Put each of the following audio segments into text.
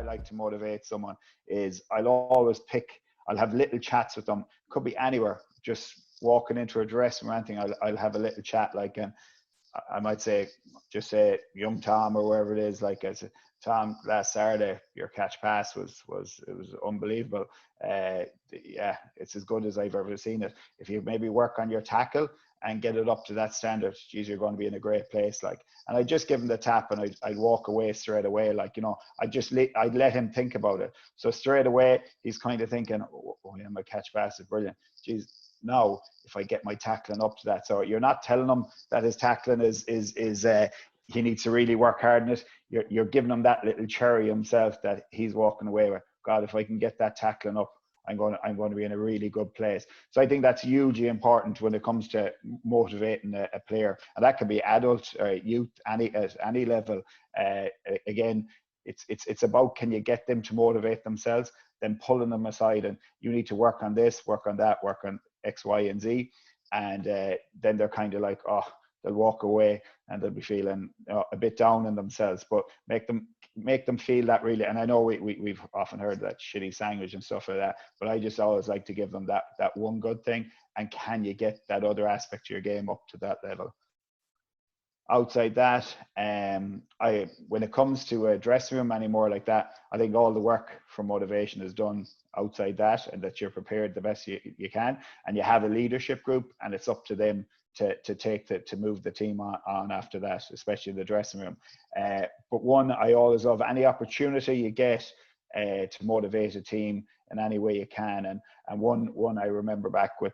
like to motivate someone is I'll have little chats with them. Could be anywhere, just walking into a dressing room or anything. I'll have a little chat, like, and I might say, just say, young Tom, or wherever it is, like, I said, Tom, last Saturday your catch pass was unbelievable. Yeah, it's as good as I've ever seen it. If you maybe work on your tackle and get it up to that standard, geez, you're going to be in a great place. Like, and I'd just give him the tap, and I'd walk away straight away. Like, you know, I'd let him think about it. So straight away he's kind of thinking, oh yeah, my catch pass is brilliant. Geez, now if I get my tackling up to that. So you're not telling him that his tackling is he needs to really work hard in it. You're giving him that little cherry himself that he's walking away with. God, if I can get that tackling up, I'm going to be in a really good place. So I think that's hugely important when it comes to motivating a player, and that can be adult or youth, at any level. Again, it's about, can you get them to motivate themselves, then pulling them aside, and you need to work on this, work on that, work on X, Y, and Z, and then they're kind of like, oh, they'll walk away and they'll be feeling a bit down on themselves. But make them feel that really. And I know we've often heard that shitty sandwich and stuff like that, but I just always like to give them that one good thing. And can you get that other aspect of your game up to that level? Outside that, when it comes to a dressing room anymore like that, I think all the work for motivation is done outside that, and that you're prepared the best you can, and you have a leadership group, and it's up to them to move the team on after that, especially in the dressing room. But one, I always love any opportunity you get to motivate a team in any way you can. And one I remember back with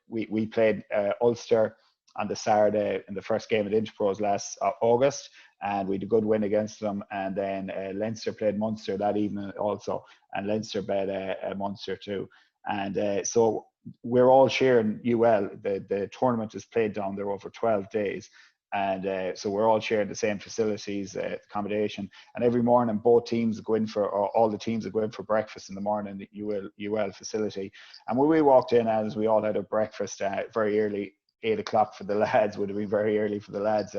we played Ulster on the Saturday in the first game at Interpros last August, and we had a good win against them. And then Leinster played Munster that evening also, and Leinster bet Munster too. And so we're all sharing UL. The tournament is played down there over 12 days. And so we're all sharing the same facilities, accommodation. And every morning, both teams go in all the teams go in for breakfast in the morning at the UL facility. And when we walked in, as we all had a breakfast very early, 8 o'clock for the lads, would have been very early for the lads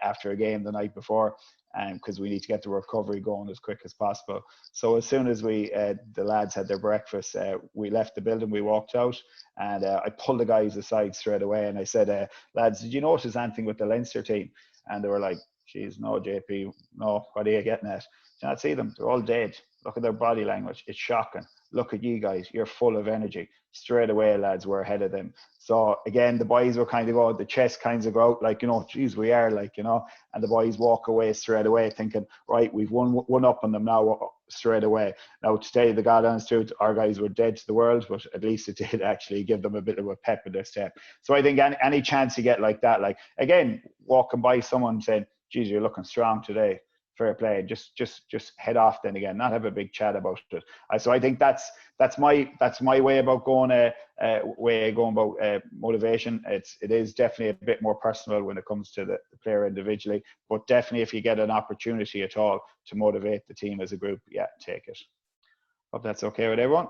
after a game the night before, because we need to get the recovery going as quick as possible. So as soon as the lads had their breakfast, we left the building, we walked out, and I pulled the guys aside straight away, and I said, lads, did you notice anything with the Leinster team? And they were like, geez, no, JP, no, what are you getting at? Do you not see them? They're all dead. Look at their body language. It's shocking. Look at you guys. You're full of energy. Straight away, lads, we're ahead of them. So again, the boys were kind of go, the chest kind of go out, like, you know, geez, we are, like, you know, and the boys walk away straight away thinking, right, we've one up on them now straight away. Now, to tell you the God honest truth, our guys were dead to the world, but at least it did actually give them a bit of a pep in their step. So I think any chance you get like that, like, again, walking by someone saying, geez, you're looking strong today, fair play, just head off then again, not have a big chat about it. So I think that's my way about going about motivation. It is definitely a bit more personal when it comes to the player individually, but definitely if you get an opportunity at all to motivate the team as a group, yeah, take it. Hope that's okay with everyone.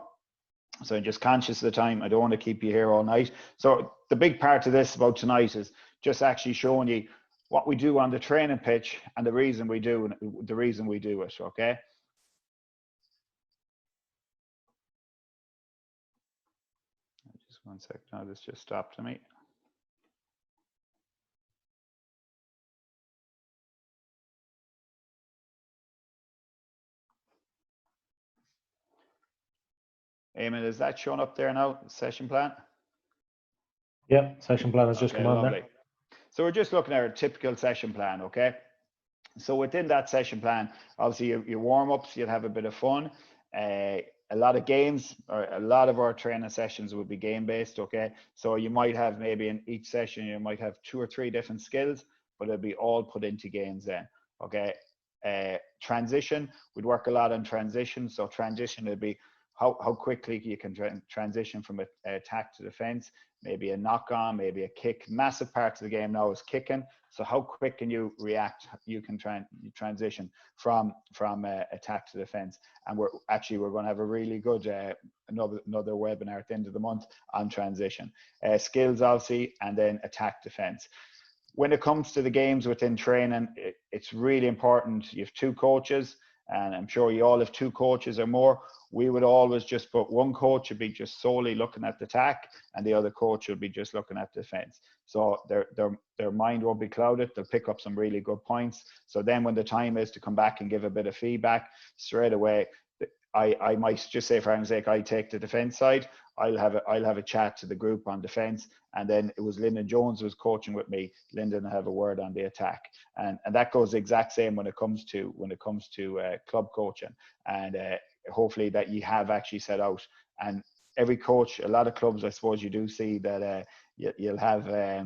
So I'm just conscious of the time. I don't want to keep you here all night. So the big part of this about tonight is just actually showing you what we do on the training pitch and the reason we do it, okay? Just 1 second, now this just stopped to me. Eamon, is that showing up there now, the session plan? Yeah, session plan has just come on there. So we're just looking at a typical session plan, okay? So within that session plan, obviously your warm-ups, you'll have a bit of fun. A lot of games, or a lot of our training sessions will be game-based, okay? So you might have maybe in each session, you might have 2 or 3 different skills, but it'll be all put into games then, okay? Transition, we'd work a lot on transition. So transition would be how quickly you can transition from attack to defense, maybe a knock on, maybe a kick. Massive parts of the game now is kicking. So how quick can you react? You can transition from attack to defense. And we're going to have a really good another webinar at the end of the month on transition. Skills obviously, and then attack defense. When it comes to the games within training, it's really important. You have 2 coaches. and I'm sure you all have 2 coaches or more, we would always just put one coach would be just solely looking at the attack, and the other coach would be just looking at defense. So their mind won't be clouded. They'll pick up some really good points. So then when the time is to come back and give a bit of feedback, straight away, I might just say, for argument's sake, I take the defense side. I'll have a chat to the group on defense, and then it was Lyndon Jones who was coaching with me. Lyndon will have a word on the attack, and that goes the exact same when it comes to club coaching, and hopefully that you have actually set out. And every coach, a lot of clubs, I suppose you do see that you'll have a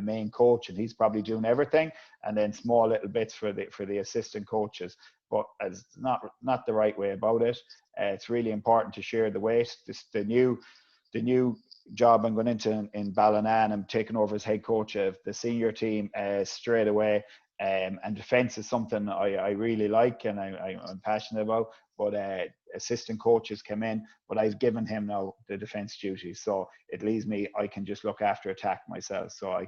main coach, and he's probably doing everything, and then small little bits for the assistant coaches. But it's not the right way about it. It's really important to share the weight. The new job I'm going into in Ballina, I'm taking over as head coach of the senior team straight away. And defense is something I really like and I'm passionate about. But assistant coaches come in, but I've given him now the defense duties, so it leaves me. I can just look after attack myself. So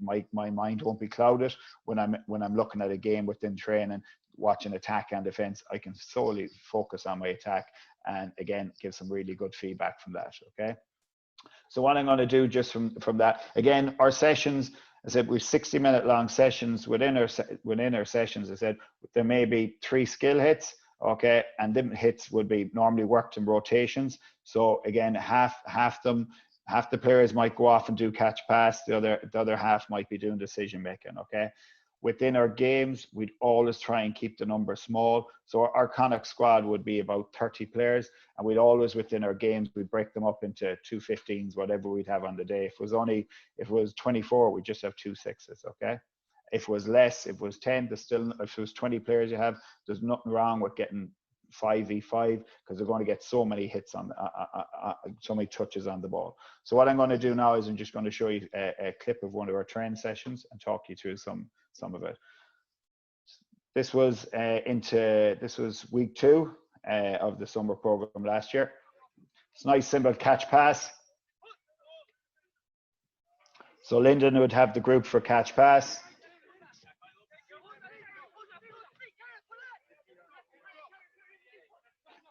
my mind won't be clouded when I'm looking at a game within training, watching attack and defense. I can solely focus on my attack, and again give some really good feedback from that. Okay. So what I'm going to do just from that, again, our sessions, I said we've 60-minute long sessions. Within our sessions, I said there may be 3 skill hits, okay, and them hits would be normally worked in rotations. So again, half the players might go off and do catch pass, the other half might be doing decision making, okay. Within our games, we'd always try and keep the number small. So our Connacht squad would be about 30 players, and we'd always, within our games, we'd break them up into 2 15s, whatever we'd have on the day. If it was 24, we'd just have 2 6s, okay? If it was less, if it was 10, if it was 20 players you have, there's nothing wrong with getting 5v5, because they're going to get so many hits on so many touches on the ball. So what I'm going to do now is I'm just going to show you a clip of one of our training sessions and talk you through some of it. This was week 2 of the summer program last year. It's a nice simple catch pass. So Lyndon would have the group for catch pass.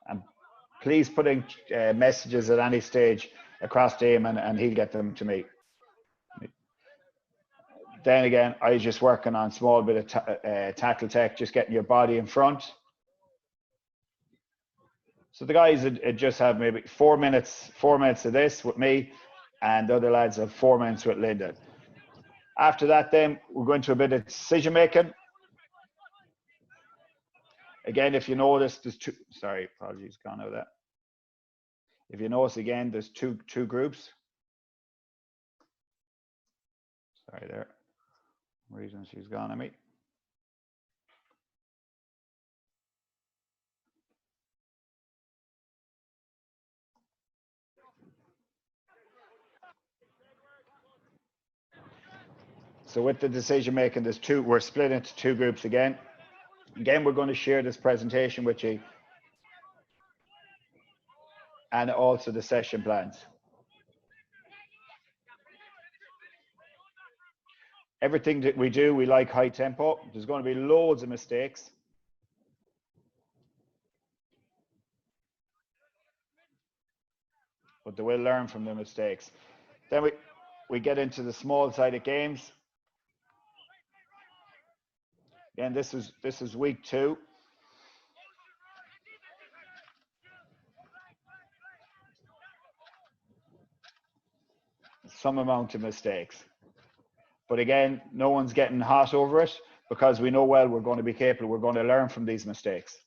And please put in messages at any stage across the game, and he'll get them to me. Then again, I was just working on small bit of tackle tech, just getting your body in front. So the guys would just have maybe 4 minutes of this with me, and the other lads have 4 minutes with Lyndon. After that, then we're going to a bit of decision making. Again, if you notice, there's 2. Sorry, apologies, gone over that. If you notice again, there's two groups. Sorry there. Reason she's gone on me. So with the decision making, we're split into 2 groups again. Again, we're going to share this presentation with you, and also the session plans. Everything that we do, we like high tempo. There's going to be loads of mistakes. But they will learn from the mistakes. Then we get into the small-sided games. Again, this is week 2. Some amount of mistakes. But again, no one's getting hot over it, because we know well we're going to be capable. We're going to learn from these mistakes.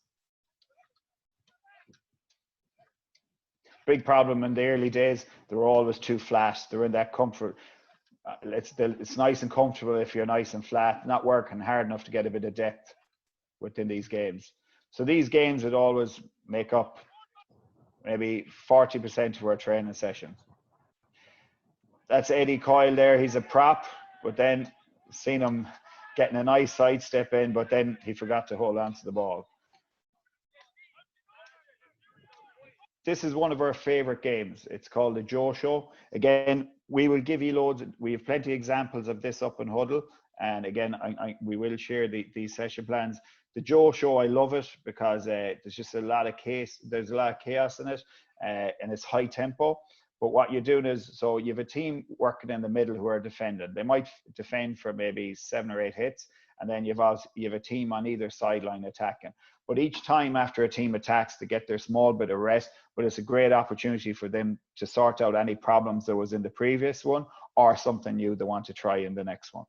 Big problem in the early days, they were always too flat. They're in that comfort. It's nice and comfortable if you're nice and flat, not working hard enough to get a bit of depth within these games. So these games would always make up maybe 40% of our training sessions. That's Eddie Coyle there. He's a prop, but then seen him getting a nice sidestep in, but then he forgot to hold on to the ball. This is one of our favorite games. It's called the Joe Show. Again, we will give you loads. We have plenty of examples of this up in Huddle. And again, we will share these session plans. The Joe show, I love it because there's just a lot of chaos in it, and it's high tempo. But what you're doing is, so you have a team working in the middle who are defending. They might defend for maybe 7 or 8 hits, and then you have a team on either sideline attacking. But each time after a team attacks, to get their small bit of rest, but it's a great opportunity for them to sort out any problems there was in the previous one or something new they want to try in the next one.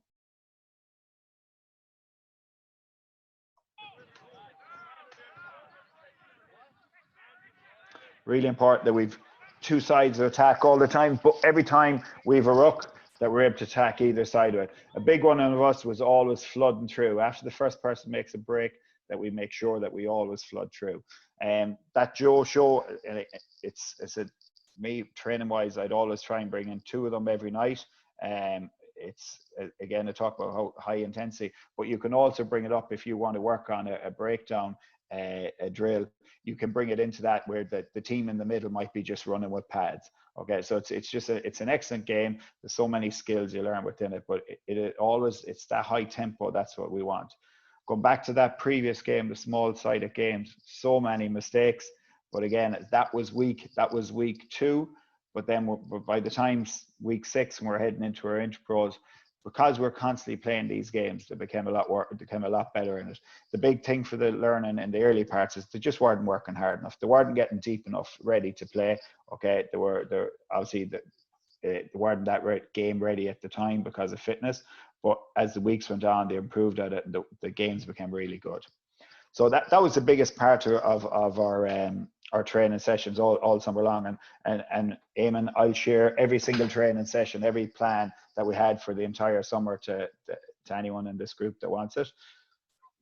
Really important that we've 2 sides of attack all the time, but every time we've a ruck, that we're able to attack either side of it. A big one of us was always flooding through. After the first person makes a break, that we make sure that we always flood through. That Joe show, it's me training wise, I'd always try and bring in 2 of them every night. It's again, I talk about how high intensity, but you can also bring it up if you want to work on a breakdown, a drill. You can bring it into that where the team in the middle might be just running with pads. Okay, so it's an excellent game. There's so many skills you learn within it, but it's that high tempo. That's what we want. Going back to that previous game, the small-sided games, so many mistakes. But again, that was week 2. But then by the time week 6, when we're heading into our interpros, because we're constantly playing these games, they became a lot better in it. The big thing for the learning in the early parts is they just weren't working hard enough. They weren't getting deep enough, ready to play. Okay, they weren't that game ready at the time because of fitness. But as the weeks went on, they improved at it. The games became really good. So that was the biggest part of our training sessions all summer long. And Eamon, I'll share every single training session, every plan that we had for the entire summer to anyone in this group that wants it.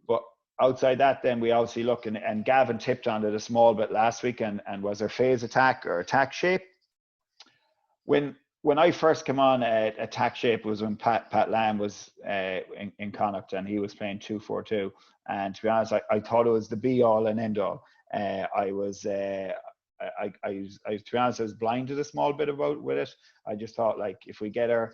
But outside that, then we obviously look, and Gavin tipped on it a small bit last week, and was there phase attack or attack shape? When I first came on, attack shape was when Pat Lamb was in Connacht, and he was playing 2-4-2. And to be honest, I thought it was the be all and end all. To be honest, I was blinded a small bit with it. I just thought, like, if we get our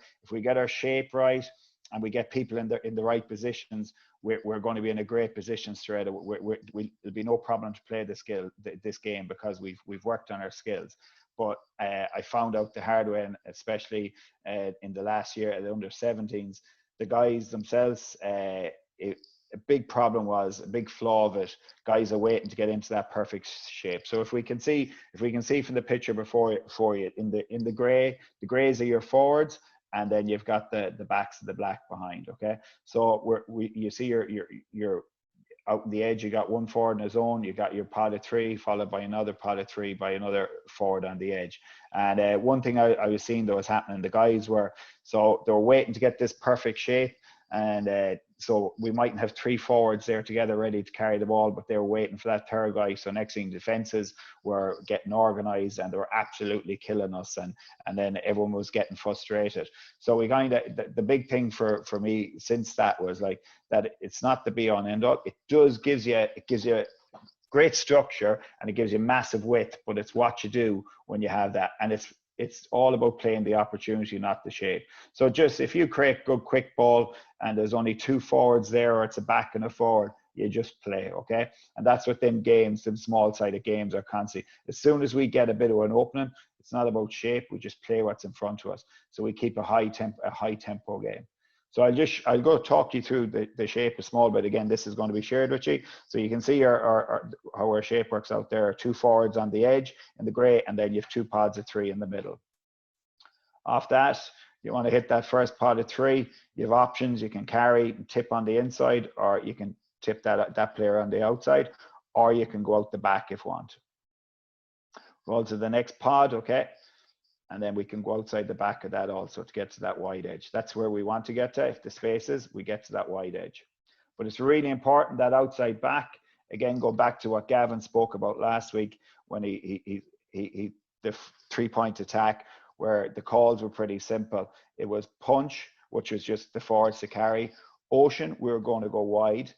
shape right and we get people in the right positions, we're going to be in a great position straight away. There'll be no problem to play this game because we've worked on our skills. But I found out the hard way, and especially in the last year at the under-17s, the guys themselves, a big flaw of it, guys are waiting to get into that perfect shape. So if we can see from the picture before you, in the grays are your forwards, and then you've got the backs of the black behind. Okay, so you see your out on the edge, you got one forward on his own, you got your pod of 3 followed by another pod of 3 by another forward on the edge. And one thing I was seeing that was happening, the guys they were waiting to get this perfect shape, and so we mightn't have 3 forwards there together ready to carry the ball, but they were waiting for that third guy. So next thing, defenses were getting organized and they were absolutely killing us, and then everyone was getting frustrated. So we the big thing for me since that was like that it's not the be all and end all. It gives you great structure and it gives you massive width, but it's what you do when you have that, and it's all about playing the opportunity, not the shape. So just if you create good quick ball and there's only 2 forwards there, or it's a back and a forward, you just play, okay? And that's what them small-sided games are constantly. As soon as we get a bit of an opening, it's not about shape. We just play what's in front of us. So we keep a high tempo game. So I'll go talk you through the shape a small bit. Again, this is going to be shared with you. So you can see how our shape works out there. 2 forwards on the edge in the grey, and then you have 2 pods of 3 in the middle. Off that, you want to hit that first pod of 3. You have options. You can carry and tip on the inside, or you can tip that player on the outside, or you can go out the back if you want. Roll to the next pod, okay? And then we can go outside the back of that also to get to that wide edge. That's where we want to get to. If the spaces, we get to that wide edge. But it's really important that outside back, again, go back to what Gavin spoke about last week when the 3-point attack, where the calls were pretty simple. It was punch, which was just the forwards to carry. Ocean, we were going to go wide.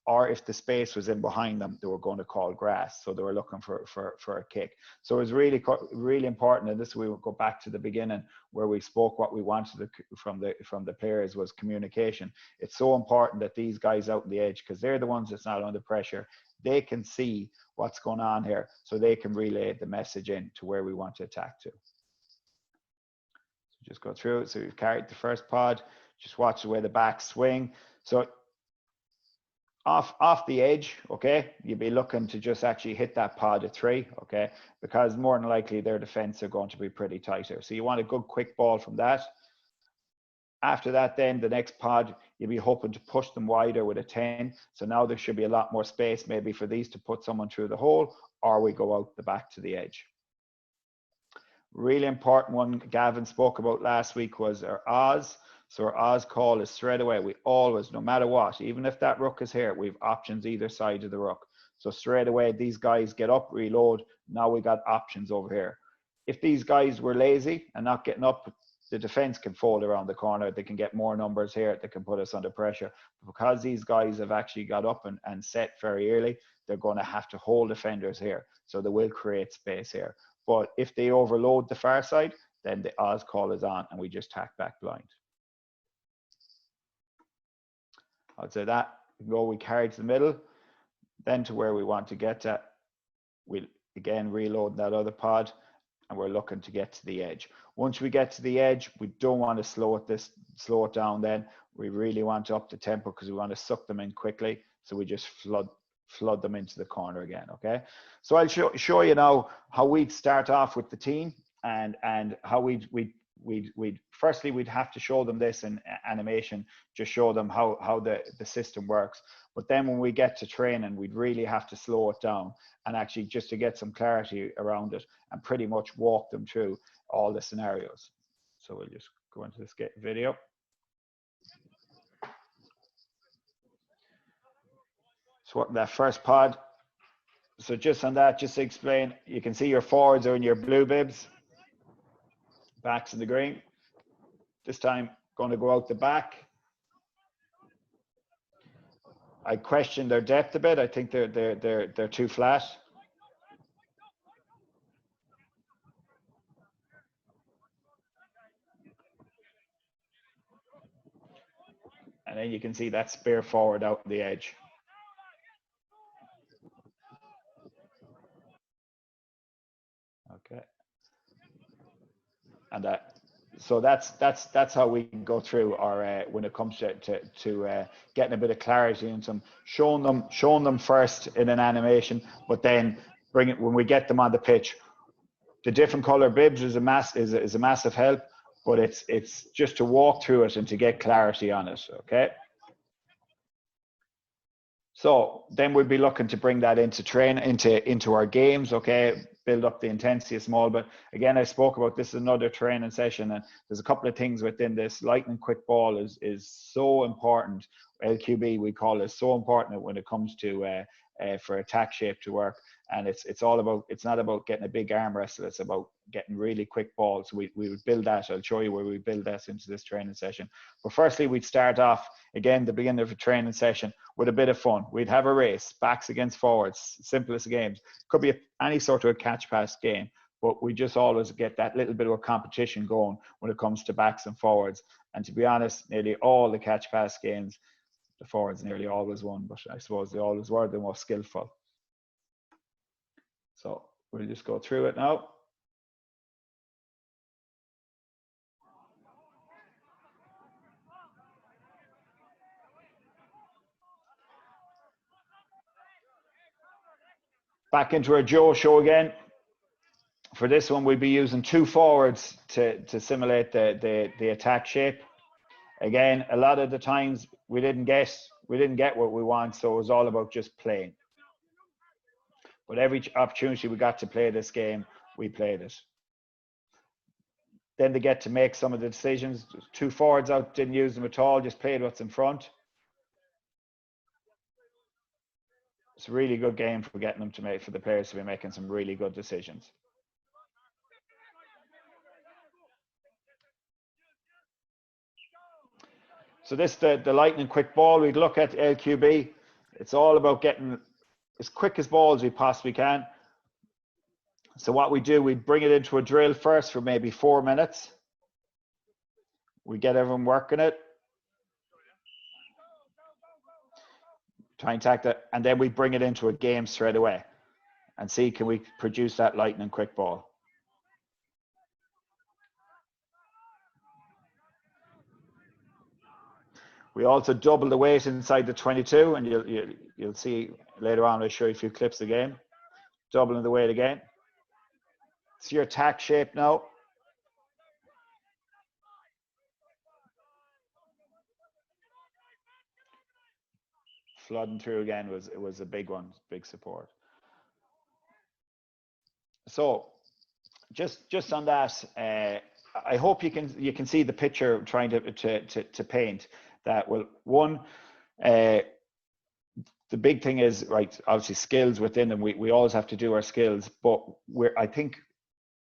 or if the space was in behind them, they were going to call grass. So they were looking for a kick. So it was really important. And this, we will go back to the beginning where we spoke what we wanted from the players was communication. It's so important that these guys out on the edge, because they're the ones that's not under pressure, they can see what's going on here, so they can relay the message in to where we want to attack to. So just go through it. So we've carried the first pod. Just watch the way the back swing. So off the edge, okay, you'd be looking to just actually hit that pod at 3, okay, because more than likely their defense are going to be pretty tighter. So you want a good quick ball from that. After that, then the next pod, you'll be hoping to push them wider with a 10. So now there should be a lot more space maybe for these to put someone through the hole, or we go out the back to the edge. Really important one Gavin spoke about last week was our Oz. So our Oz call is straight away. We always, no matter what, even if that rook is here, we have options either side of the rook. So straight away, these guys get up, reload. Now we got options over here. If these guys were lazy and not getting up, the defense can fold around the corner. They can get more numbers here. They can put us under pressure. Because these guys have actually got up and set very early, they're going to have to hold defenders here. So they will create space here. But if they overload the far side, then the Oz call is on and we just tack back blind. I'd say that we carry to the middle, then to where we want to get to. We'll again reload that other pod, and we're looking to get to the edge. Once we get to the edge, we don't want to slow it down then. We really want to up the tempo because we want to suck them in quickly. So we just flood them into the corner again, okay? So I'll show you now how we'd start off with the team and how we'd firstly we'd have to show them this in animation, just show them how the system works. But then when we get to training, we'd really have to slow it down and actually just to get some clarity around it and pretty much walk them through all the scenarios. So we'll just go into this video. So what that first pod. So just on that, just to explain, you can see your forwards are in your blue bibs, backs in the green. This time, going to go out the back. I question their depth a bit. I think they're too flat. And then you can see that spear forward out the edge. Okay. And so that's how we can go through our when it comes to getting a bit of clarity and some showing them first in an animation, but then bring it when we get them on the pitch. The different color bibs is a massive help, but it's just to walk through it and to get clarity on it. Okay. So then we'll be looking to bring that into our games, okay, build up the intensity a small bit. Again, I spoke about this is another training session, and there's a couple of things within this. Lightning quick ball is so important. LQB, we call it, so important when it comes to for attack shape to work. And it's not about getting a big arm wrestle, it's about getting really quick balls. So we would build that. I'll show you where we build that into this training session. But firstly, we'd start off, again, the beginning of a training session with a bit of fun. We'd have a race, backs against forwards, simplest games. Could be any sort of a catch pass game, but we just always get that little bit of a competition going when it comes to backs and forwards. And to be honest, nearly all the catch pass games, the forwards nearly always won, but I suppose they always were the most skillful. So we'll just go through it now. Back into our Joe show again. For this one, we'll be using 2 forwards to simulate the attack shape. Again, a lot of the times we didn't get what we want, so it was all about just playing. But every opportunity we got to play this game, we played it. Then they get to make some of the decisions. 2 forwards out, didn't use them at all, just played what's in front. It's a really good game for getting them to make, for the players to be making some really good decisions. So this the lightning quick ball. We'd look at LQB. It's all about getting as quick as ball as we possibly can. So what we do, we bring it into a drill first for maybe 4 minutes. We get everyone working it. Try and tack that, and then we bring it into a game straight away and see, can we produce that lightning quick ball? We also double the weight inside the 22, and you'll see later on, I'll show you a few clips again. Doubling the weight again. See your tack shape now. Flooding through again was a big one, big support. So just on that, I hope you can see the picture I'm trying to paint. That will, one, the big thing is, right, obviously skills within them. We always have to do our skills, but I think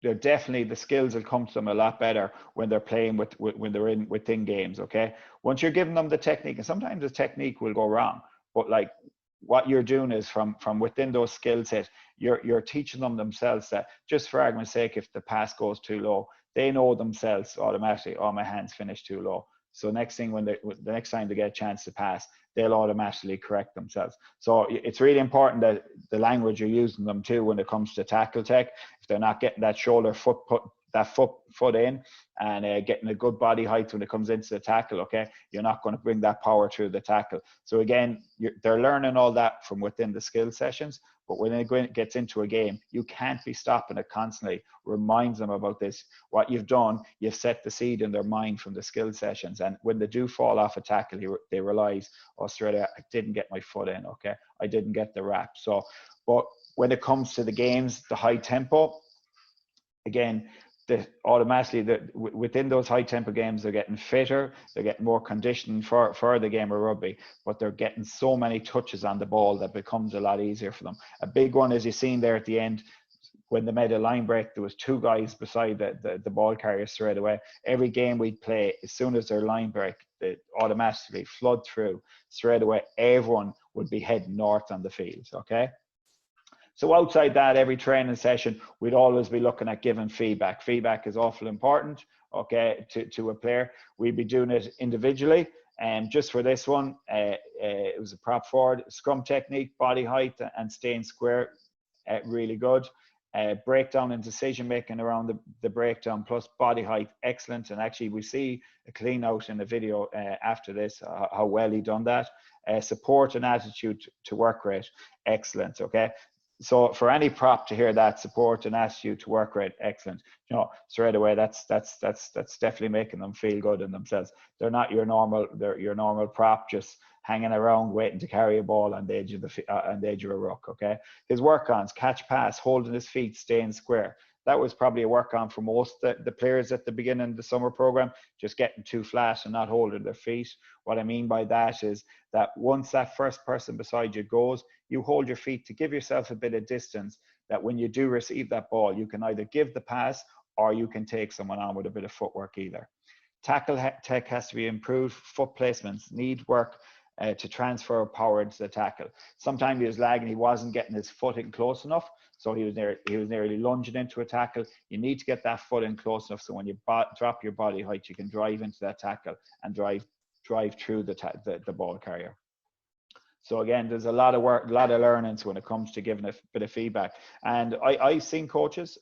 they're definitely, the skills will come to them a lot better when they're playing when they're within games. Okay, once you're giving them the technique, and sometimes the technique will go wrong, but like what you're doing is from within those skill set, you're teaching them themselves that, just for argument's sake, if the pass goes too low, they know themselves automatically, oh, my hand's finished too low. So next thing, the next time they get a chance to pass, they'll automatically correct themselves. So it's really important that the language you're using them to when it comes to tackle tech, if they're not getting that shoulder foot foot in and getting a good body height when it comes into the tackle, okay, you're not going to bring that power through the tackle. So again, they're learning all that from within the skill sessions, but when it gets into a game, you can't be stopping it constantly. Reminds them about this. What you've done, you've set the seed in their mind from the skill sessions, and when they do fall off a tackle, they realize, oh, straight away, I didn't get my foot in, okay, I didn't get the wrap. So, but when it comes to the games, the high tempo, again, automatically within those high tempo games, they're getting fitter, they're getting more conditioned for the game of rugby, but they're getting so many touches on the ball that becomes a lot easier for them. A big one, as you've seen there at the end, when they made a line break, there was 2 guys beside the ball carrier straight away. Every game we'd play, as soon as their line break, they automatically flood through straight away. Everyone would be heading north on the field, okay? So outside that, every training session, we'd always be looking at giving feedback. Feedback is awful important, okay, to a player. We'd be doing it individually. And just for this one, it was a prop forward, scrum technique, body height, and staying square, really good. Breakdown and decision making around the breakdown plus body height, excellent. And actually, we see a clean out in the video after this, how well he done that. Support and attitude to work rate, excellent, okay? So for any prop to hear that, support and attitude to work rate, excellent, you know, straight away, that's definitely making them feel good in themselves. They're not your normal prop just hanging around waiting to carry a ball on the edge of a ruck, okay? His work-ons, catch pass, holding his feet, staying square. That was probably a work-on for most the players at the beginning of the summer program, just getting too flat and not holding their feet. What I mean by that is that once that first person beside you goes, you hold your feet to give yourself a bit of distance, that when you do receive that ball, you can either give the pass or you can take someone on with a bit of footwork either. Tackle tech has to be improved. Foot placements need work to transfer power into the tackle. Sometimes he was lagging, he wasn't getting his foot in close enough, so he was nearly lunging into a tackle. You need to get that foot in close enough so when you drop your body height, you can drive into that tackle and drive through the ball carrier. So again, there's a lot of work, a lot of learnings when it comes to giving a bit of feedback. And I've seen coaches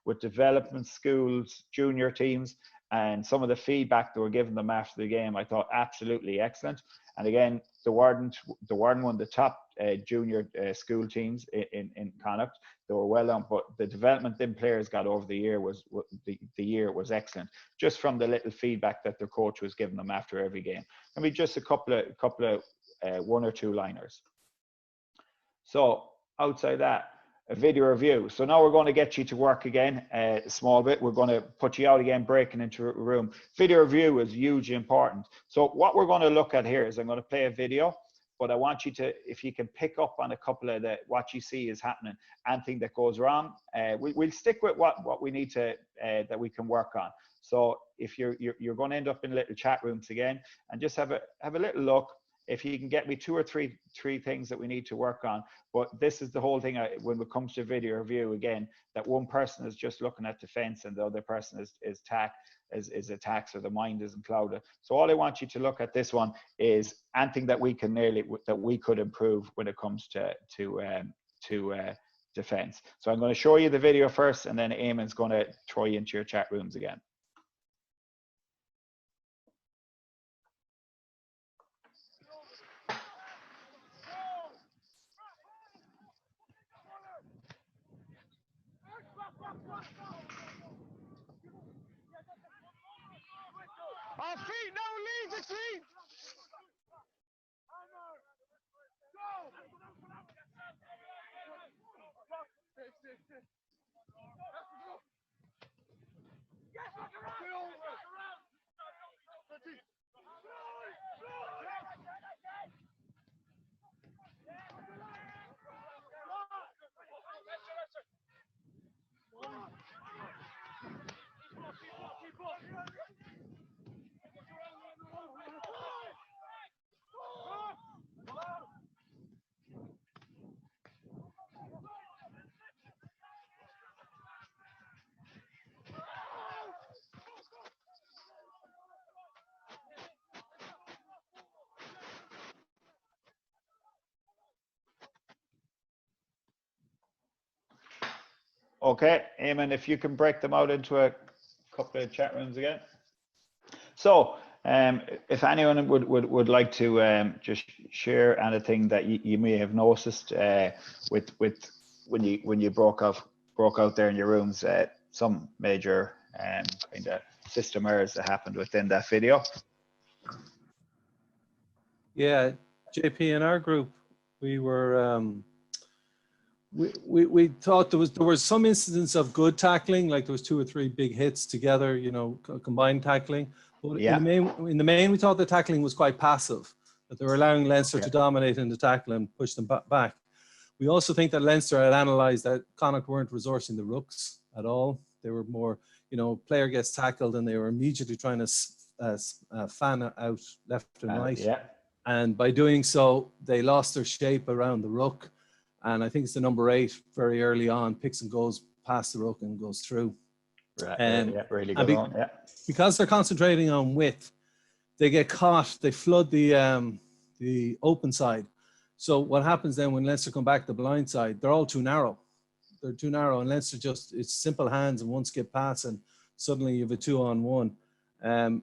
with development schools, junior teams, and some of the feedback that were giving them after the game, I thought absolutely excellent. And again, the Warden one of the top junior school teams in Connacht. They were well done, but the development them players got over the year was excellent, just from the little feedback that their coach was giving them after every game. I mean, just a couple of 1 or 2 liners. So outside that, a video review. So now we're going to get you to work again a small bit. We're going to put you out again, breaking into a room. Video review is hugely important. So what we're going to look at here is I'm going to play a video, but I want you to, if you can pick up on a couple of what you see is happening, anything that goes wrong, we'll stick with what we need to, that we can work on. So if you're going to end up in little chat rooms again, and just have a little look. if he can get me two or three things that we need to work on. But this is the whole thing when it comes to video review, again, that one person is just looking at defense and the other person is attacks, or the mind isn't clouded. So all I want you to look at this one is anything that we can that we could improve when it comes to defense. So I'm going to show you the video first, and then Eamon's going to throw you into your chat rooms again. Our feet, no, leave the team. Okay, Eamon, if you can break them out into a couple of chat rooms again. So if anyone would like to just share anything that you may have noticed with when you broke out there in your rooms, some major kind of system errors that happened within that video. Yeah, JP, in our group, we were we thought there was some incidents of good tackling, like there was 2 or 3 big hits together, you know, combined tackling. But Yeah. in the main, we thought the tackling was quite passive, that they were allowing Leinster to dominate in the tackle and push them back. We also think that Leinster had analysed that Connacht weren't resourcing the rooks at all. They were more, you know, player gets tackled and they were immediately trying to fan out left and right. Yeah. And by doing so, they lost their shape around the ruck. And I think it's the number 8 very early on, picks and goes past the ruck and goes through. Right. Yeah, really good on. Yeah. Because they're concentrating on width, they get caught. They flood the open side. So what happens then when Leinster come back the blind side? They're all too narrow. They're too narrow, and Leinster it's simple hands and one skip pass, and suddenly you have a 2-on-1. And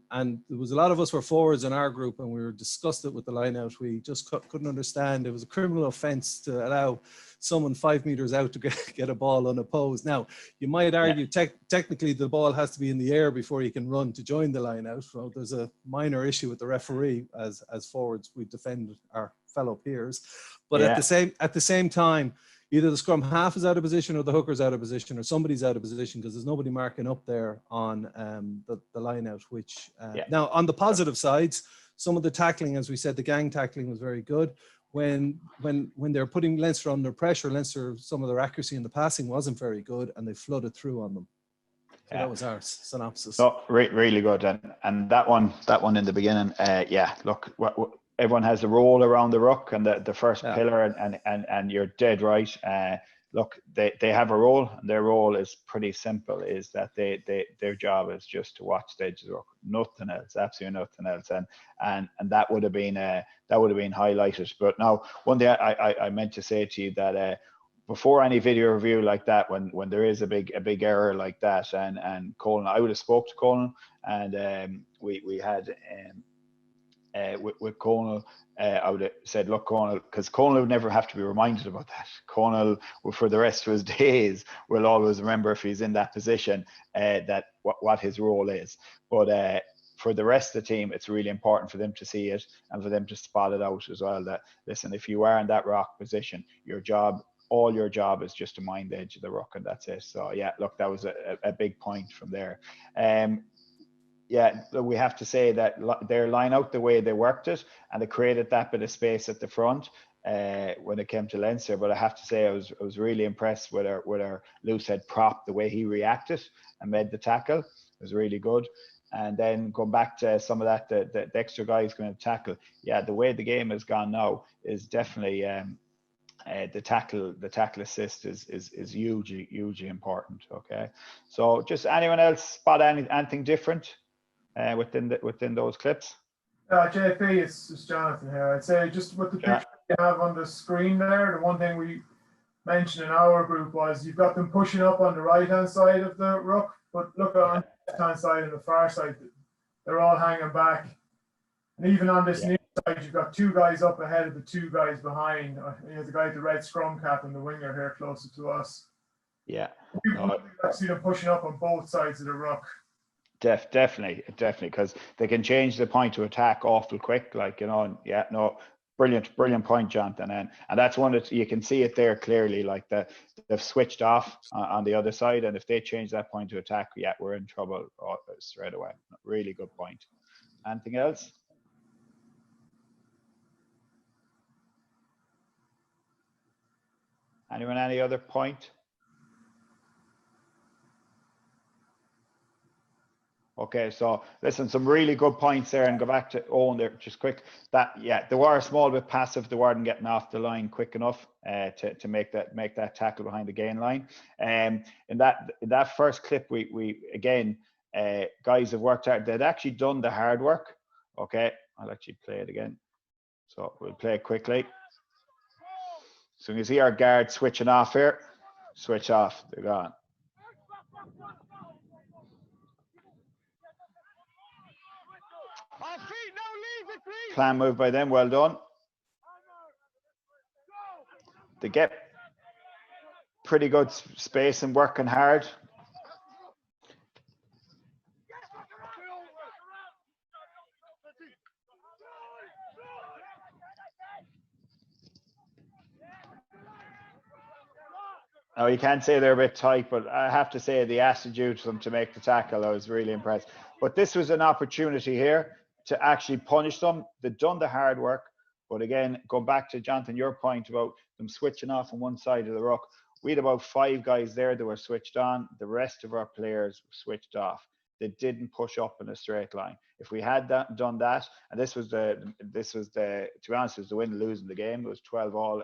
there was a lot of us were forwards in our group, and we were disgusted with the line out. We just couldn't understand. It was a criminal offence to allow someone 5 meters out to get a ball unopposed. Now, you might argue technically the ball has to be in the air before you can run to join the line out. So there's a minor issue with the referee. As forwards, we defend our fellow peers. But at the same time, either the scrum half is out of position or the hooker's out of position or somebody's out of position because there's nobody marking up there on the line out, which now on the positive sides, some of the tackling, as we said, the gang tackling was very good. When they're putting Leinster under pressure, Leinster, some of their accuracy in the passing wasn't very good and they flooded through on them. So that was our synopsis. So really good. And that one in the beginning, look, everyone has a role around the ruck and the first pillar, and you're dead right. Look, they have a role, and their role is pretty simple, is that their job is just to watch the edge of the ruck, nothing else, absolutely nothing else. And that would have been highlighted. But now, one thing I meant to say to you that before any video review like that, when there is a big error like that, and Colin, I would have spoke to Colin, and we had with Conal, I would have said, look, Conal, because Conal would never have to be reminded about that. Conal, for the rest of his days, will always remember, if he's in that position, that what his role is. But for the rest of the team, it's really important for them to see it and for them to spot it out as well. That, listen, if you are in that rock position, all your job is just to mind the edge of the ruck, and that's it. So yeah, look, that was a big point from there. Yeah, we have to say that their line out, the way they worked it, and they created that bit of space at the front when it came to Leinster. But I have to say, I was really impressed with our loose head prop, the way he reacted and made the tackle. It was really good. and then go back to some of that, the extra guys going to tackle. Yeah, the way the game has gone now is definitely the tackle assist is hugely important. Okay, so just anyone else spot anything different within those clips? JP, it's Jonathan here. I'd say just with the picture you have on the screen there, the one thing we mentioned in our group was you've got them pushing up on the right-hand side of the ruck, but look on the left-hand side and the far side, they're all hanging back. And even on this near side, you've got two guys up ahead of the two guys behind. There's a guy with the red scrum cap and the winger here closer to us. Yeah. I see them pushing up on both sides of the ruck. Definitely, because they can change the point to attack awful quick. Like, brilliant point, Jonathan. And that's one that you can see it there clearly. Like they've switched off on the other side, and if they change that point to attack, we're in trouble straight away. Really good point. Anything else? Anyone? Any other point? Okay, so listen, some really good points there, and go back to Owen there just quick. They were a small bit passive. They weren't getting off the line quick enough to make that tackle behind the gain line. In that first clip, we again, guys have worked hard. They'd actually done the hard work. Okay, I'll actually play it again. So we'll play it quickly. So you can see our guard switching off here. Switch off. They're gone. Plan move by them, well done. They get pretty good space and working hard. Now, you can't say they're a bit tight, but I have to say the attitude to them to make the tackle, I was really impressed. But this was an opportunity here to actually punish them. They've done the hard work. But again, go back to Jonathan, your point about them switching off on one side of the ruck. We had about 5 guys there that were switched on. The rest of our players switched off. They didn't push up in a straight line. If we had done that, and this was the to be honest, it was the win losing the game. It was 12-all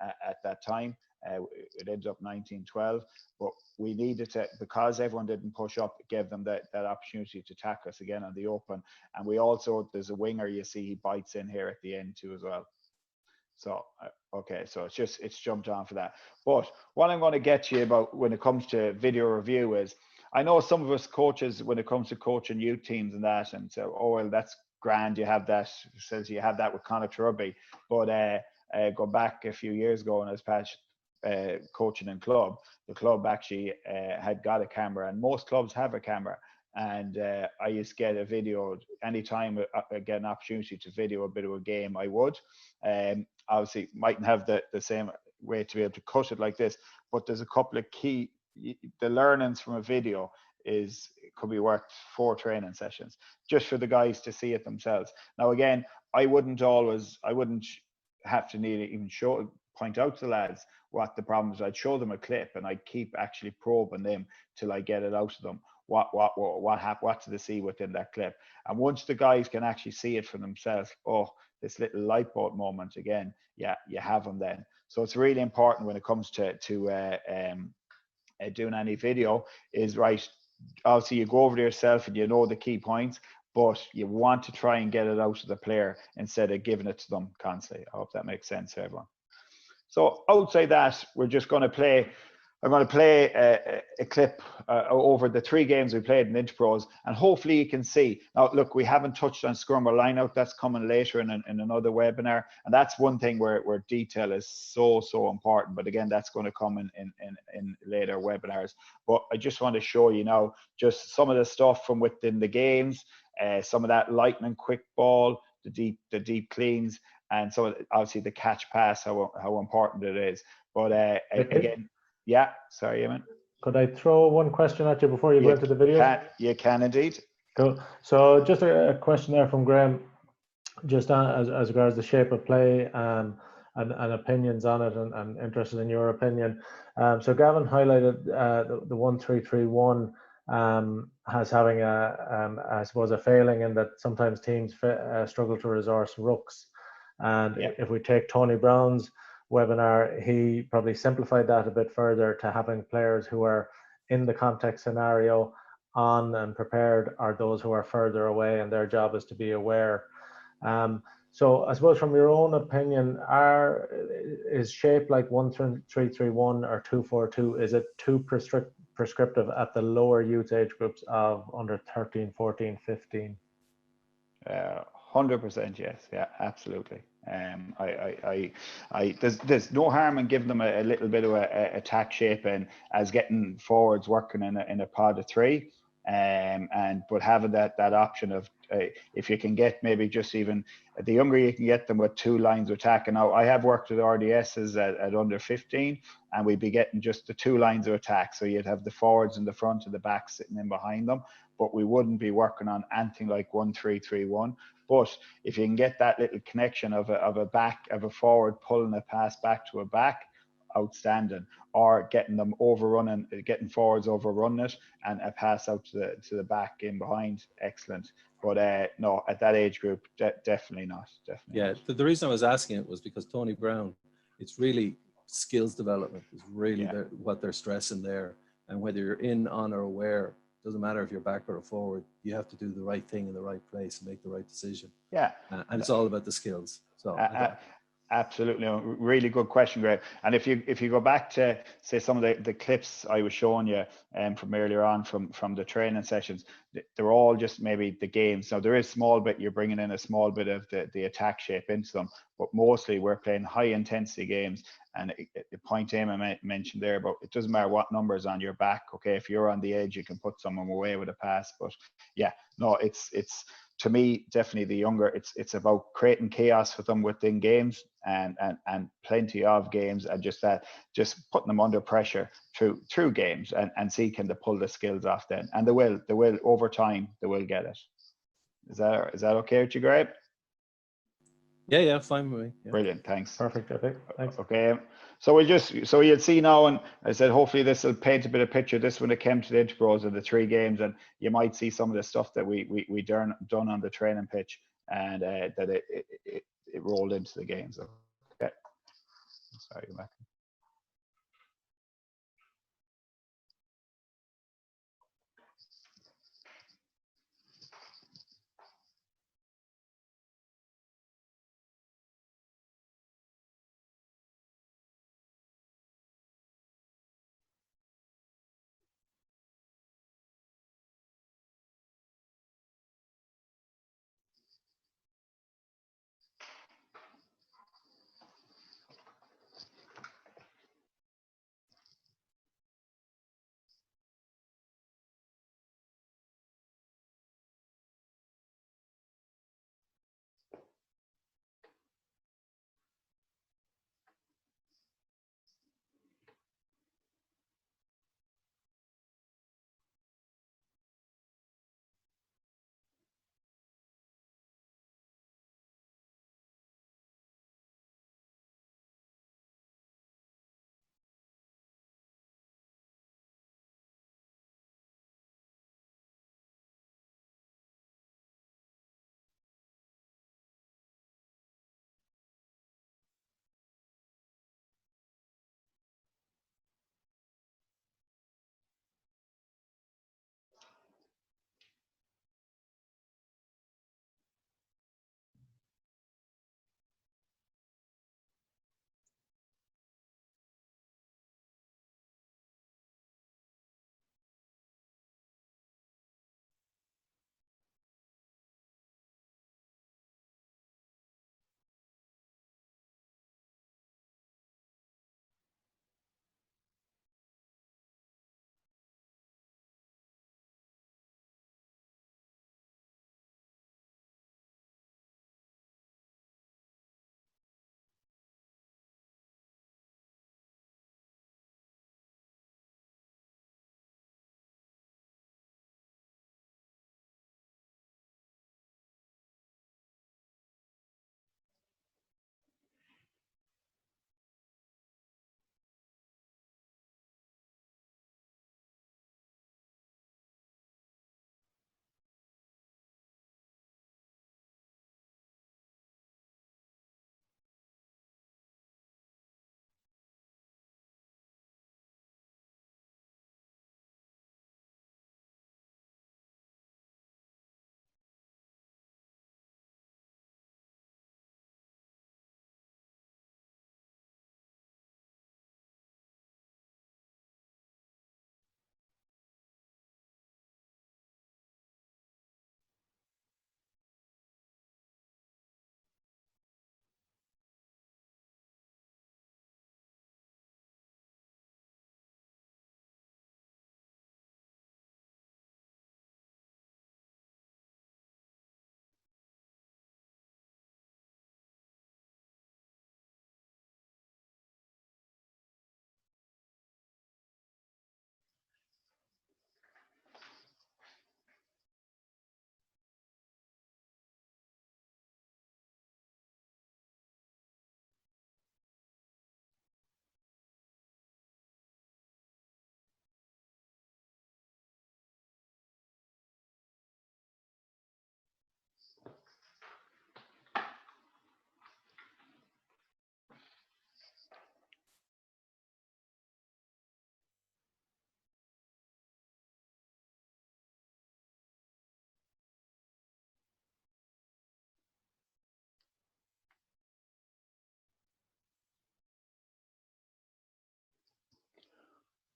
at that time. It ended up 19-12, but we needed to, because everyone didn't push up, it gave them that opportunity to tackle us again on the open. And we also, there's a winger, you see, he bites in here at the end too as well. So, okay, so it's jumped on for that. But what I'm going to get to you about when it comes to video review is, I know some of us coaches, when it comes to coaching youth teams and that, and so, oh, well, that's grand, you have that, says you have that with Connacht Rugby, but go back a few years ago, and as Patch coaching in club, the club actually had got a camera, and most clubs have a camera, and I used to get a video anytime I get an opportunity to video a bit of a game. I would obviously mightn't have the same way to be able to cut it like this, but there's a couple of key, the learnings from a video is, it could be worth 4 training sessions just for the guys to see it themselves. Now again, I wouldn't have to even point out to the lads what the problem is. I'd show them a clip, and I'd keep actually probing them till I get it out of them. What do they see within that clip? And once the guys can actually see it for themselves, oh, this little light bulb moment again, yeah, you have them then. So it's really important when it comes to doing any video is, right, obviously you go over to yourself and you know the key points, but you want to try and get it out of the player instead of giving it to them constantly. I hope that makes sense to everyone. So outside that, we're just going to play, I'm going to play a clip over the 3 games we played in Interpros, and hopefully you can see. Now, look, we haven't touched on scrum or lineout. That's coming later in another webinar, and that's one thing where detail is so important. But again, that's going to come in later webinars. But I just want to show you now just some of the stuff from within the games, some of that lightning quick ball, the deep cleans, and so obviously the catch pass, how important it is. But again. Yeah, sorry, Eamon. Could I throw one question at you before you go into the video? You can indeed. Cool. So just a question there from Graham, just as regards the shape of play and opinions on it, and interested in your opinion. So Gavin highlighted the 1-3-3-1 as having I suppose a failing in that sometimes teams struggle to resource rooks. And if we take Tony Brown's webinar, he probably simplified that a bit further to having players who are in the context scenario on and prepared, are those who are further away, and their job is to be aware. So I suppose from your own opinion, is shape like 1-3-3-1 or 2-4-2, is it too prescriptive at the lower youth age groups of under 13, 14, 15? 100% yes. Yeah, absolutely. There's no harm in giving them a little bit of a attack shape and as getting forwards working in a pod of three. But having that option of if you can get maybe just even the younger you can get them with 2 lines of attack. And now I have worked with RDSs at under 15, and we'd be getting just the 2 lines of attack. So you'd have the forwards in the front and the back sitting in behind them, but we wouldn't be working on anything like 1-3-3-1. But if you can get that little connection of a forward pulling a pass back to a back, outstanding, or getting them overrunning, getting forwards overrunning it and a pass out to the back in behind, excellent. But no, at that age group, definitely not. Yeah, the reason I was asking it was because Tony Brown, it's really skills development is really what they're stressing there, and whether you're in, on, or aware, doesn't matter if you're back or forward, you have to do the right thing in the right place and make the right decision. Yeah, and it's all about the skills. So. Absolutely, really good question, Greg. And if you go back to say some of the clips I was showing you from earlier on from the training sessions, they're all just maybe the games. Now there is small bit, you're bringing in a small bit of the attack shape into them, but mostly we're playing high intensity games. And the point Emma mentioned there about it doesn't matter what numbers on your back. Okay, if you're on the edge, you can put someone away with a pass. But yeah, no, it's to me, definitely the younger, it's about creating chaos for them within games and plenty of games, and just putting them under pressure through games and see can they pull the skills off then. And they will over time, they will get it. Is that okay with you, Greg? Yeah, fine with me. Yeah. Brilliant, thanks. Perfect, okay, thanks. Okay, so you'll see now, and I said hopefully this will paint a bit of picture. This when it came to the Interpros and the 3 games, and you might see some of the stuff that we done on the training pitch, and that it rolled into the games. Okay, sorry, go back.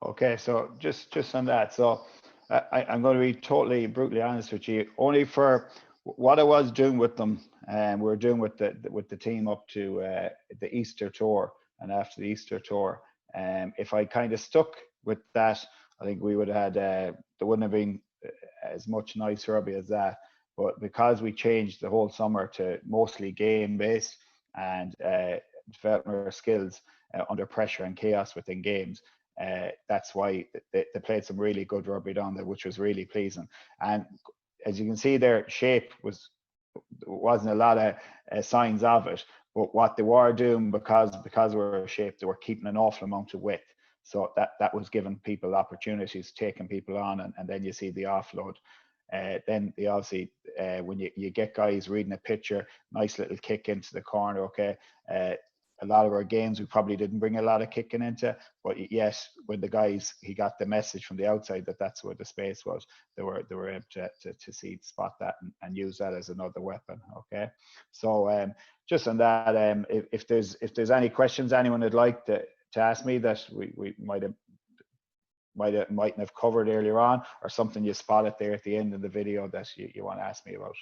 Okay, so just on that, so I'm going to be totally brutally honest with you. Only for what I was doing with them, and we were doing with the team up to the Easter tour, and after the Easter tour, if I kind of stuck with that, I think we would have had there wouldn't have been as much nice rugby as that. But because we changed the whole summer to mostly game based and developing our skills under pressure and chaos within games, that's why they played some really good rugby down there, which was really pleasing. And as you can see, their shape wasn't a lot of signs of it, but what they were doing, because we were shaped, they were keeping an awful amount of width. So that was giving people opportunities, taking people on, and then you see the offload. Then they obviously, when you get guys reading a picture, nice little kick into the corner, okay. A lot of our games we probably didn't bring a lot of kicking into, but yes, when the guys, he got the message from the outside that that's where the space was, they were able to see, spot that and use that as another weapon, okay. So just on that, if there's any questions anyone would like to ask me that we mightn't have covered earlier on, or something you spotted there at the end of the video that you want to ask me about.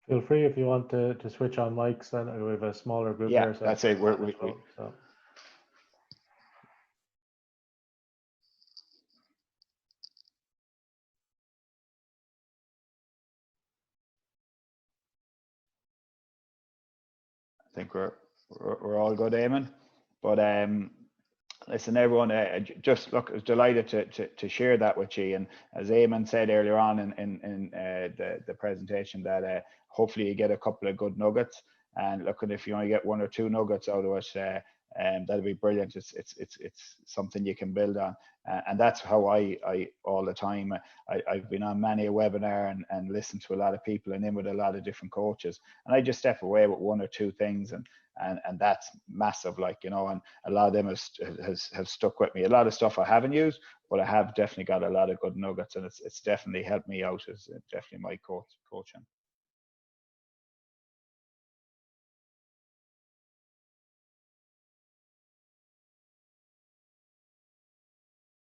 Feel free if you want to switch on mics, and we have a smaller group Yeah, here. So that's it. so. I think we're all good, Eamon. But listen, everyone, just look, I was delighted to share that with you. And as Eamon said earlier on in the presentation, that hopefully you get a couple of good nuggets. And look, if you only get 1 or 2 nuggets out of it, that'll be brilliant. It's something you can build on, and that's how I all the time. I've been on many a webinar and listened to a lot of people and in with a lot of different coaches, and I just step away with 1 or 2 things, and that's massive, like, you know. And a lot of them have stuck with me. A lot of stuff I haven't used, but I have definitely got a lot of good nuggets, and it's definitely helped me out. As definitely my coaching.